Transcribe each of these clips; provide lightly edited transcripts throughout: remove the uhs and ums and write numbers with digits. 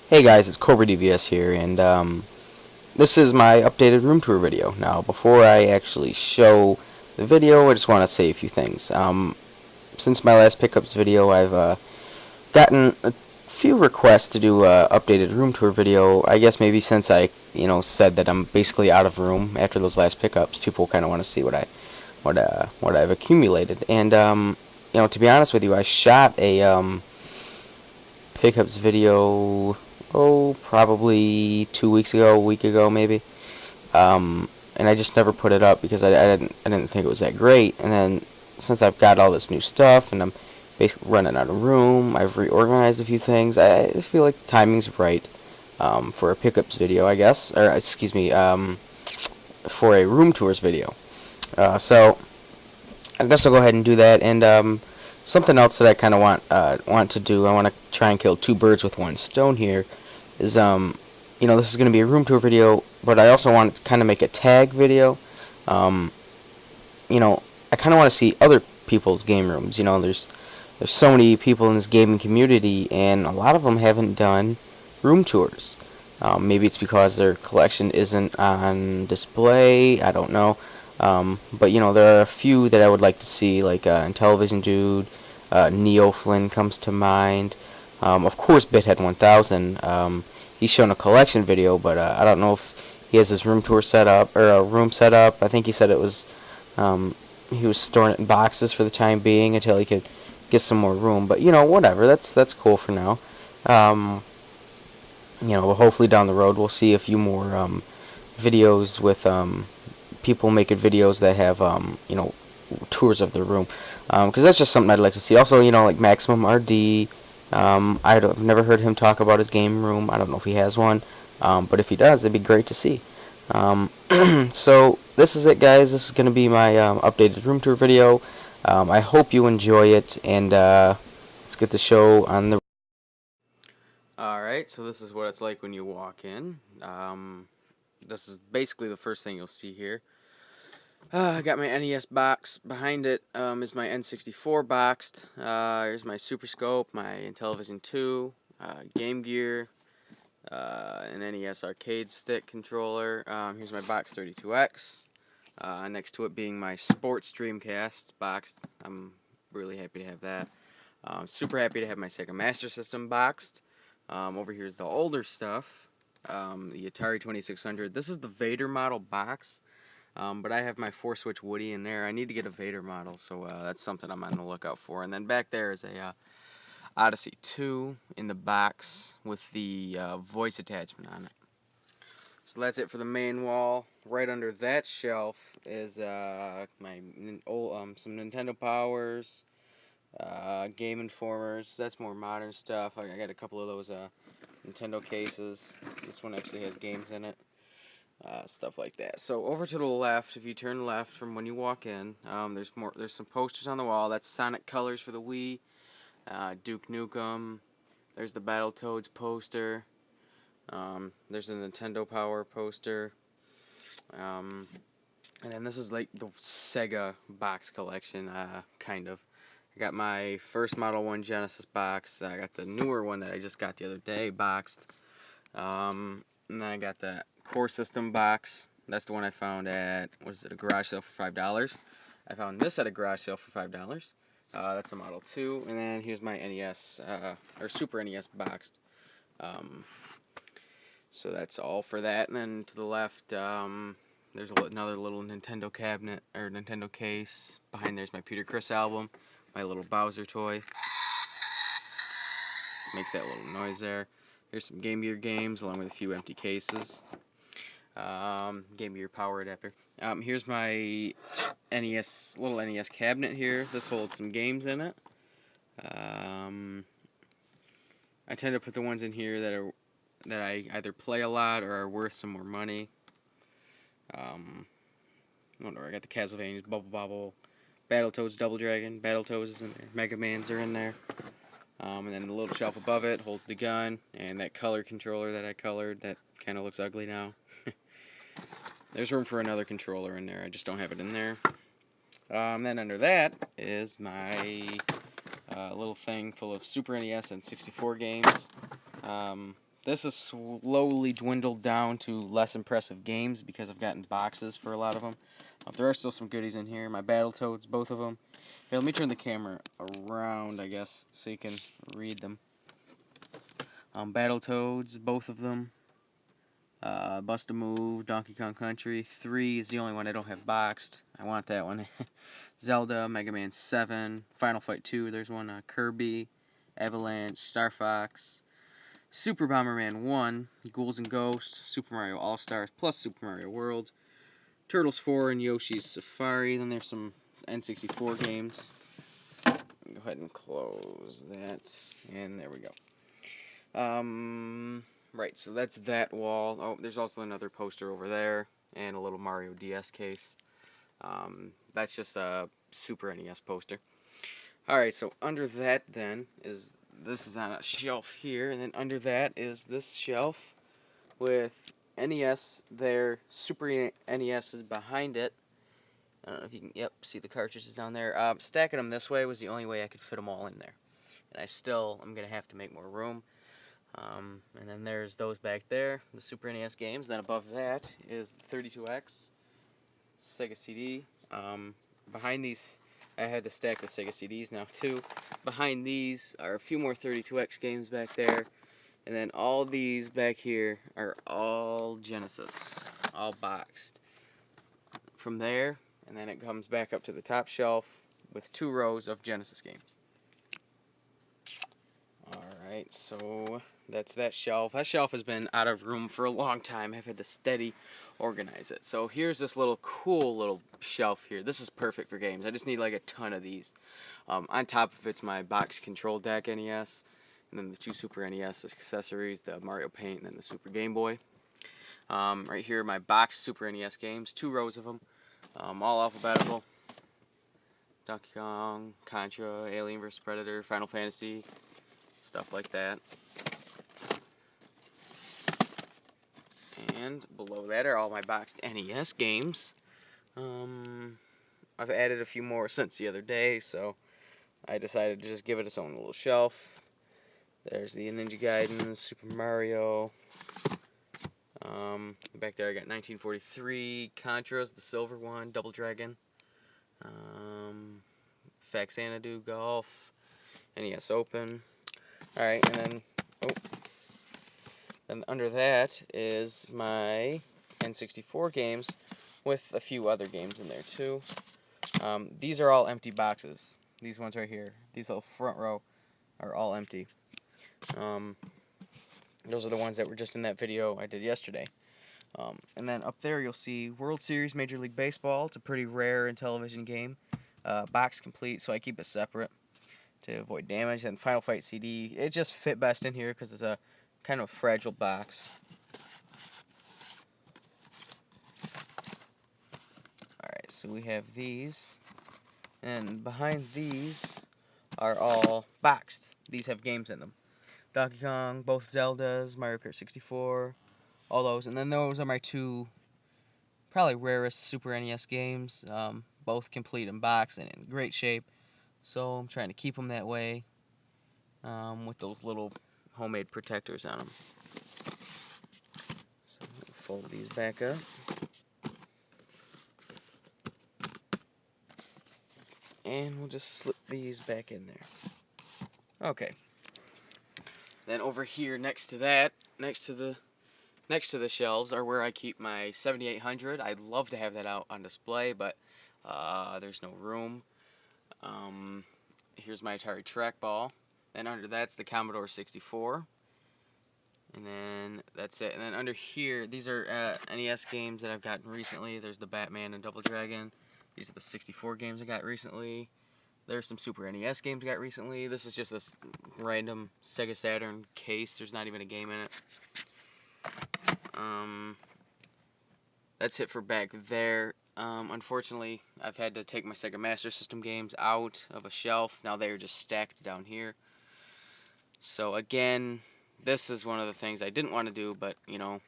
Hey guys, it's Cobradvs here, and this is my updated room tour video. Now, before I actually show the video, I just want to say a few things. Since my last pickups video, I've gotten a few requests to do a updated room tour video. I guess maybe since I, said that I'm basically out of room after those last pickups, people kind of want to see what I've accumulated. And to be honest with you, I shot a pickups video, probably 2 weeks ago, a week ago maybe. And I just never put it up because I didn't think it was that great. And then since I've got all this new stuff and I'm basically running out of room, I've reorganized a few things. I feel like the timing's right for a pickups video, I guess, or excuse me, for a room tours video. So I guess I'll go ahead and do that. And something else that I kind of want to do, I want to try and kill two birds with one stone here, is this is going to be a room tour video, but I also want to kind of make a tag video. Um, I kind of want to see other people's game rooms. There's so many people in this gaming community, and a lot of them haven't done room tours. Maybe it's because their collection isn't on display. I don't know. But there are a few that I would like to see, like Intellivision Dude, Neo Flynn comes to mind. Of course, Bithead 1000. He's shown a collection video, but I don't know if he has his room tour set up or a room set up. I think he said it was he was storing it in boxes for the time being until he could get some more room. But whatever. That's cool for now. But hopefully down the road we'll see a few more videos with people making videos that have tours of their room, because that's just something I'd like to see. Also, like Maximum RD. I've never heard him talk about his game room. I don't know if he has one, but if he does, that'd be great to see. So this is it, guys. This is going to be my updated room tour video. I hope you enjoy it, and let's get the show on the. Alright, so this is what it's like when you walk in. This is basically the first thing you'll see here. I got my NES box. Behind it is my N64 boxed. Here's my Super Scope, my Intellivision 2, Game Gear, an NES arcade stick controller. Here's my Box 32X. Next to it being my Sports Dreamcast boxed. I'm really happy to have that. Super happy to have my Sega Master System boxed. Over here is the older stuff, the Atari 2600. This is the Vader model box. But I have my 4-switch Woody in there. I need to get a Vader model, so that's something I'm on the lookout for. And then back there is a Odyssey 2 in the box with the voice attachment on it. So that's it for the main wall. Right under that shelf is my some Nintendo Powers, Game Informers. That's more modern stuff. I got a couple of those Nintendo cases. This one actually has games in it. Stuff like that. So over to the left, if you turn left from when you walk in, there's some posters on the wall. That's Sonic Colors for the Wii, Duke Nukem. There's the Battletoads poster. There's a Nintendo Power poster. And then this is like the Sega box collection, kind of. I got my first Model 1 Genesis box. I got the newer one that I just got the other day boxed. And then I got the Core System box. That's the one I found at, a garage sale for $5. I found this at a garage sale for $5. That's a Model 2. And then here's my NES, or Super NES boxed. So that's all for that. And then to the left, there's another little Nintendo cabinet, or Nintendo case. Behind there's my Peter Criss album, my little Bowser toy. Makes that little noise there. Here's some Game Gear games along with a few empty cases. Game Gear power adapter. Here's my little NES cabinet here. This holds some games in it. I tend to put the ones in here that I either play a lot or are worth some more money. I got the Castlevanias, Bubble Bobble, Battletoads, Double Dragon. Battletoads is in there. Mega Man's are in there. And then the little shelf above it holds the gun and that color controller that I colored that kind of looks ugly now. There's room for another controller in there. I just don't have it in there. Then under that is my little thing full of Super NES and 64 games. this has slowly dwindled down to less impressive games because I've gotten boxes for a lot of them. There are still some goodies in here. My Battletoads, both of them. Here, let me turn the camera around, I guess, so you can read them. Battletoads, both of them. Bust a Move, Donkey Kong Country. 3 is the only one I don't have boxed. I want that one. Zelda, Mega Man 7, Final Fight 2, there's one. Kirby, Avalanche, Star Fox, Super Bomberman 1, Ghouls and Ghosts, Super Mario All-Stars plus Super Mario World, Turtles 4, and Yoshi's Safari. Then there's some N64 games. Go ahead and close that, and there we go. Right, so that's that wall. Oh, there's also another poster over there, and a little Mario DS case. That's just a Super NES poster. Alright, so under that then this is on a shelf here, and then under that is this shelf with NES there, Super NES is behind it. I don't know if you can, yep, see the cartridges down there. Stacking them this way was the only way I could fit them all in there. And I'm going to have to make more room. And then there's those back there, the Super NES games. Then above that is the 32X, Sega CD. Behind these, I had to stack the Sega CDs now too. Behind these are a few more 32X games back there. And then all these back here are all Genesis, all boxed. From there, and then it comes back up to the top shelf with 2 rows of Genesis games. Alright, so that's that shelf. That shelf has been out of room for a long time. I've had to steady organize it. So here's this cool little shelf here. This is perfect for games. I just need like a ton of these. On top of it's my box control deck NES, and then the 2 Super NES accessories, the Mario Paint, and then the Super Game Boy. Right here, my box Super NES games, 2 rows of them, all alphabetical. Donkey Kong, Contra, Alien vs. Predator, Final Fantasy, stuff like that. And below that are all my boxed NES games. I've added a few more since the other day, so I decided to just give it its own little shelf. There's the Ninja Gaiden, Super Mario. Back there I got 1943, Contra's, the silver one, Double Dragon. Fax Xanadu, Golf, NES Open. Alright, and then under that is my N64 games with a few other games in there too. These are all empty boxes. These ones right here, these little front row are all empty. Those are the ones that were just in that video I did yesterday. And then up there you'll see World Series Major League Baseball. It's a pretty rare in television game. Box complete, so I keep it separate to avoid damage. And Final Fight CD, it just fit best in here because it's a kind of fragile box. Alright, so we have these. And behind these are all boxed. These have games in them. Donkey Kong, both Zeldas, Mario Kart 64, all those. And then those are my 2 probably rarest Super NES games, both complete in box and in great shape. So I'm trying to keep them that way, with those little homemade protectors on them. So we'll fold these back up. And we'll just slip these back in there. Okay. Then over here next to that, next to the shelves are where I keep my 7800. I'd love to have that out on display, but there's no room. Here's my Atari trackball. Then under that's the Commodore 64. And then that's it. And then under here, these are NES games that I've gotten recently. There's the Batman and Double Dragon. These are the 64 games I got recently. There's some Super NES games I got recently. This is just this random Sega Saturn case. There's not even a game in it. That's it for back there. Unfortunately, I've had to take my Sega Master System games out of a shelf. Now they're just stacked down here. So again, this is one of the things I didn't want to do, but you know,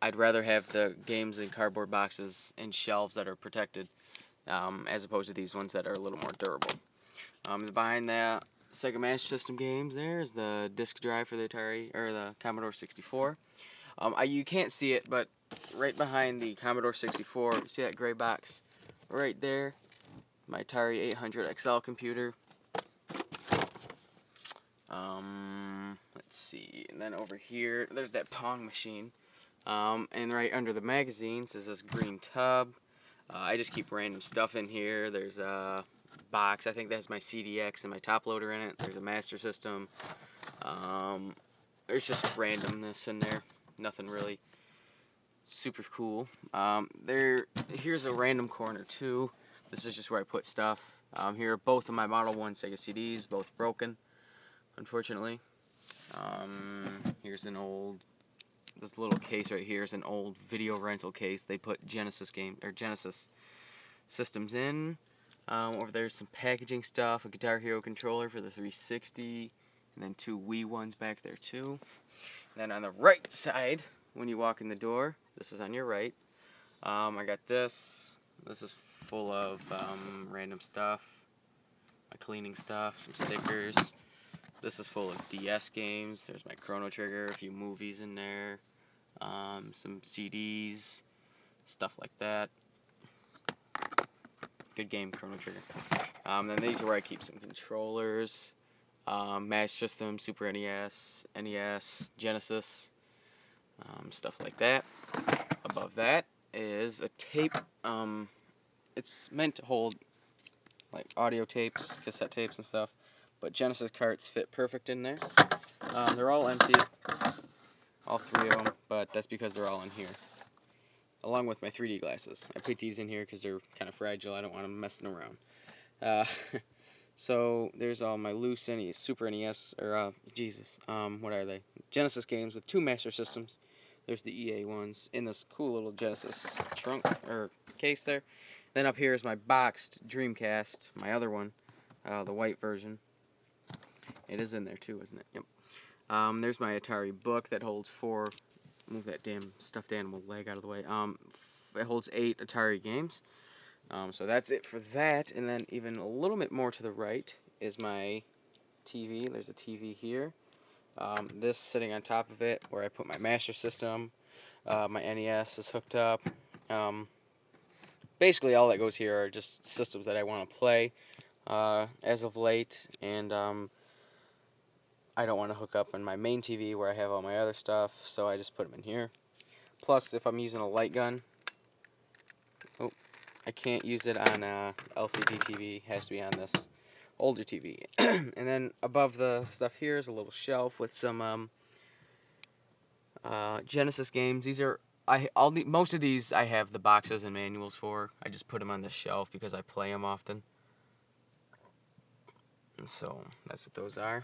I'd rather have the games in cardboard boxes in shelves that are protected, as opposed to these ones that are a little more durable. Behind that Sega Master System games. There's the disk drive for the Atari or the Commodore 64. You can't see it, but right behind the Commodore 64, you see that gray box right there? My Atari 800 XL computer. Let's see, and then over here, there's that Pong machine. And right under the magazines is this green tub. I just keep random stuff in here. There's a box. I think that has my CDX and my top loader in it. There's a Master System. There's just randomness in there. Nothing really super cool. Here's a random corner too. This is just where I put stuff. Here are both of my Model 1 Sega CDs, both broken, unfortunately. Here's this little case right here is an old video rental case. They put Genesis systems in. Over there's some packaging stuff, a Guitar Hero controller for the 360, and then 2 Wii ones back there too. And then on the right side, when you walk in the door, this is on your right. I got this. This is full of random stuff, my cleaning stuff, some stickers. This is full of DS games. There's my Chrono Trigger, a few movies in there, some CDs, stuff like that. Good game, Chrono Trigger. Then these are where I keep some controllers, Master System, Super NES, NES, Genesis, stuff like that. Above that is a tape. It's meant to hold like audio tapes, cassette tapes, and stuff. But Genesis carts fit perfect in there. They're all empty, all 3 of them, but that's because they're all in here. Along with my 3D glasses. I put these in here because they're kind of fragile. I don't want them messing around. So there's all my loose NES, Super NES, or what are they? Genesis games with 2 Master Systems. There's the EA ones in this cool little Genesis trunk or case there. Then up here is my boxed Dreamcast, my other one, the white version. It is in there too, isn't it? Yep. There's my Atari book that holds 4. Move that damn stuffed animal leg out of the way. It holds 8 Atari games. So that's it for that. And then even a little bit more to the right is my TV. There's a TV here. This sitting on top of it, where I put my Master System. My NES is hooked up. Basically, all that goes here are just systems that I want to play as of late, and I don't want to hook up on my main TV where I have all my other stuff, so I just put them in here. Plus, if I'm using a light gun, I can't use it on LCD TV. It has to be on this older TV. And then above the stuff here is a little shelf with some Genesis games. These are most of these I have the boxes and manuals for. I just put them on the shelf because I play them often. And so that's what those are.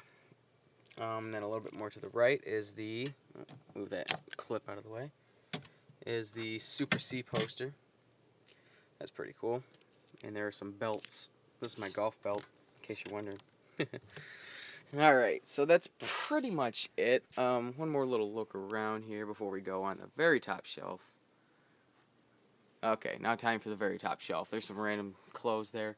Then a little bit more to the right is move that clip out of the way, is the Super C poster. That's pretty cool. And there are some belts. This is my golf belt, in case you're wondering. Alright, so that's pretty much it. One more little look around here before we go on the very top shelf. Okay, now time for the very top shelf. There's some random clothes there.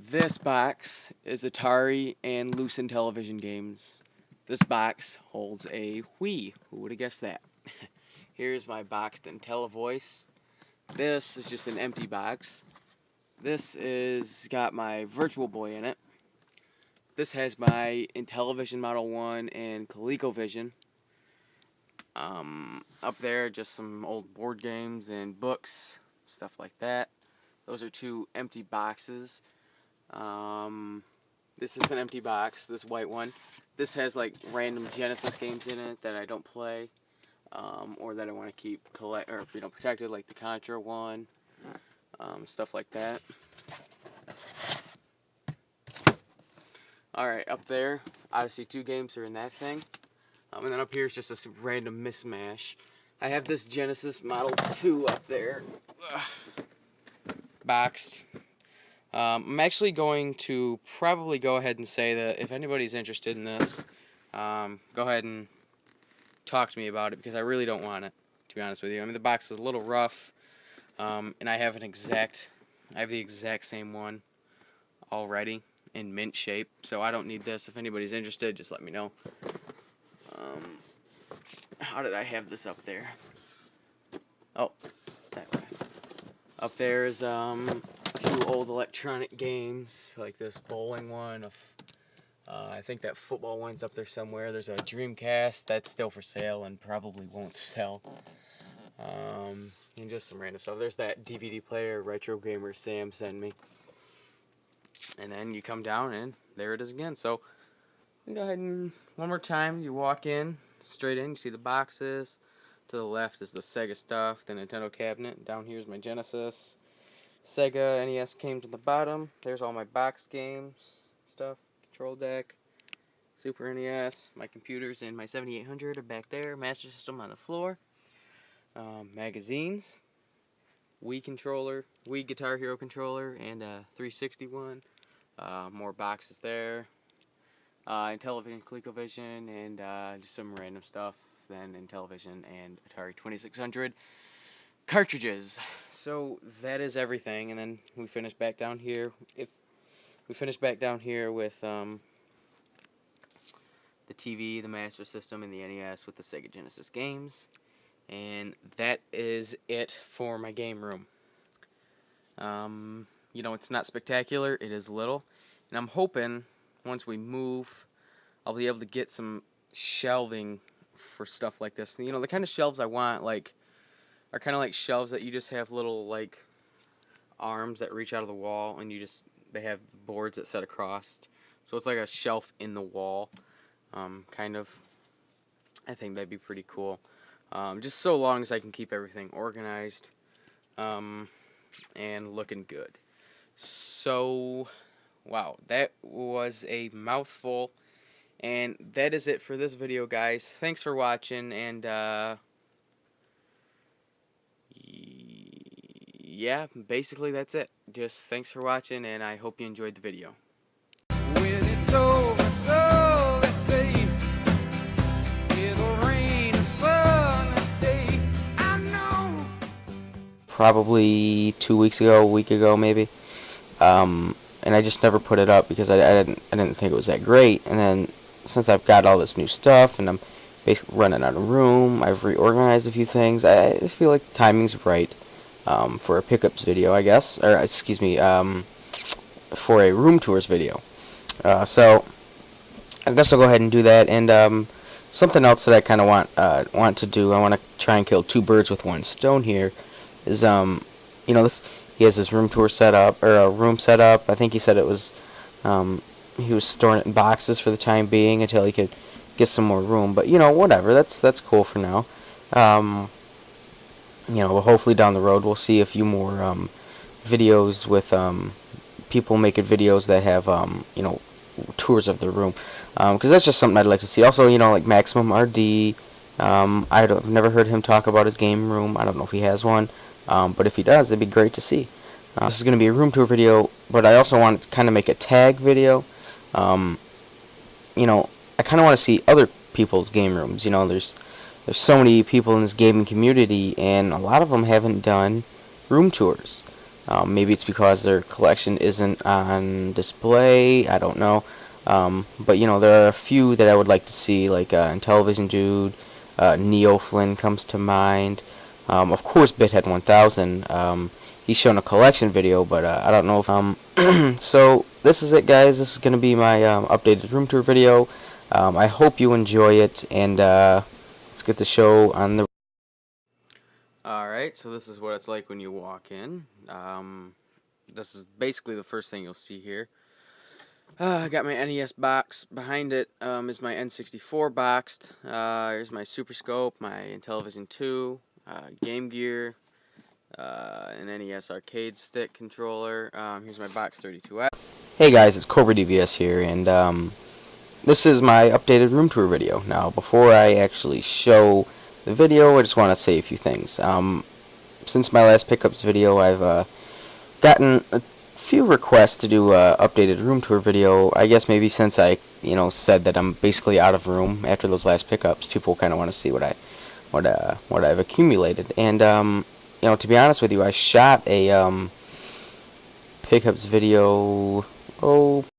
This box is Atari and Lucent television games. This box holds a Wii. Who would have guessed that? Here's my boxed IntelliVoice. This is just an empty box. This is got my Virtual Boy in it. This has my Intellivision Model 1 and ColecoVision. Up there, just some old board games and books, stuff like that. Those are 2 empty boxes. This is an empty box, this white one. This has like random Genesis games in it that I don't play, or that I want to keep protected, like the Contra one, stuff like that. Alright, up there, Odyssey 2 games are in that thing. And then up here is just a random mismatch. I have this Genesis Model 2 up there, boxed. I'm actually going to probably go ahead and say that if anybody's interested in this, go ahead and talk to me about it, because I really don't want it, to be honest with you. I mean, the box is a little rough, and I have the exact same one already. in mint shape, so I don't need this. If anybody's interested, just let me know. How did I have this up there? Oh, that way. Up there is a few old electronic games, like this bowling one. I think that football one's up there somewhere. There's a Dreamcast that's still for sale and probably won't sell. And just some random stuff. There's that DVD player Retro Gamer Sam sent me. And then you come down and there it is again. So go ahead and one more time. You walk in, straight in. You see the boxes. To the left is the Sega stuff, the Nintendo cabinet. Down here is my Genesis. Sega NES came to the bottom. There's all my box games stuff. Control deck. Super NES. My computers and my 7800 are back there. Master System on the floor. Magazines. Wii controller. Wii Guitar Hero controller and a 361. More boxes there. Intellivision, ColecoVision, and just some random stuff then Intellivision and Atari 2600 cartridges. So that is everything, and then we finish back down here. If we finish back down here with the TV, the Master System, and the NES with the Sega Genesis games, and that is it for my game room. You know, it's not spectacular. It is little, and I'm hoping once we move, I'll be able to get some shelving for stuff like this. You know, the kind of shelves I want, like, are kind of like shelves that you just have little, like, arms that reach out of the wall, and they have boards that set across. So it's like a shelf in the wall, kind of. I think that'd be pretty cool. Just so long as I can keep everything organized, and looking good. So, wow, that was a mouthful. And that is it for this video, guys. Thanks for watching, and yeah, basically that's it. Just thanks for watching, and I hope you enjoyed the video. When it's over, so let's say it'll rain a sunny day. I know. Probably 2 weeks ago, a week ago maybe. And I just never put it up because I didn't think it was that great. And then since I've got all this new stuff and I'm basically running out of room, I've reorganized a few things. I feel like the timing's right for a pickups video, I guess, or excuse me, for a room tours video. So I guess I'll go ahead and do that. And something else that I kind of want to do, I want to try and kill two birds with one stone here, is you know, he has his room tour set up, or a room set up. I think he said it was he was storing it in boxes for the time being until he could get some more room. But you know, whatever. That's cool for now. You know, hopefully down the road we'll see a few more videos with people making videos that have you know, tours of the room, because that's just something I'd like to see. Also, you know, like Maximum RD. I've never heard him talk about his game room. I don't know if he has one, but if he does, that'd be great to see. This is going to be a room tour video, but I also want to kind of make a tag video. You know, I kind of want to see other people's game rooms. You know, there's so many people in this gaming community, and a lot of them haven't done room tours. Maybe it's because their collection isn't on display. I don't know. But you know, there are a few that I would like to see, like Intellivision Dude, Neo Flynn comes to mind. Of course, Bithead 1000. He's shown a collection video, but I don't know if so this is it, guys. This is going to be my updated room tour video. I hope you enjoy it, and let's get the show on the. Alright, so this is what it's like when you walk in. This is basically the first thing you'll see here. I got my NES box. Behind it is my N64 boxed. Here's my Super Scope, my Intellivision 2, Game Gear, an NES arcade stick controller. Here's my box 32F. Hey guys, it's Cobradvs here, and this is my updated room tour video. Now, before I actually show the video, I just want to say a few things. Since my last pickups video, I've gotten a few requests to do a updated room tour video. I guess maybe since I, you know, said that I'm basically out of room after those last pickups, people kind of want to see what I've accumulated. And you know, to be honest with you, I shot a pickups video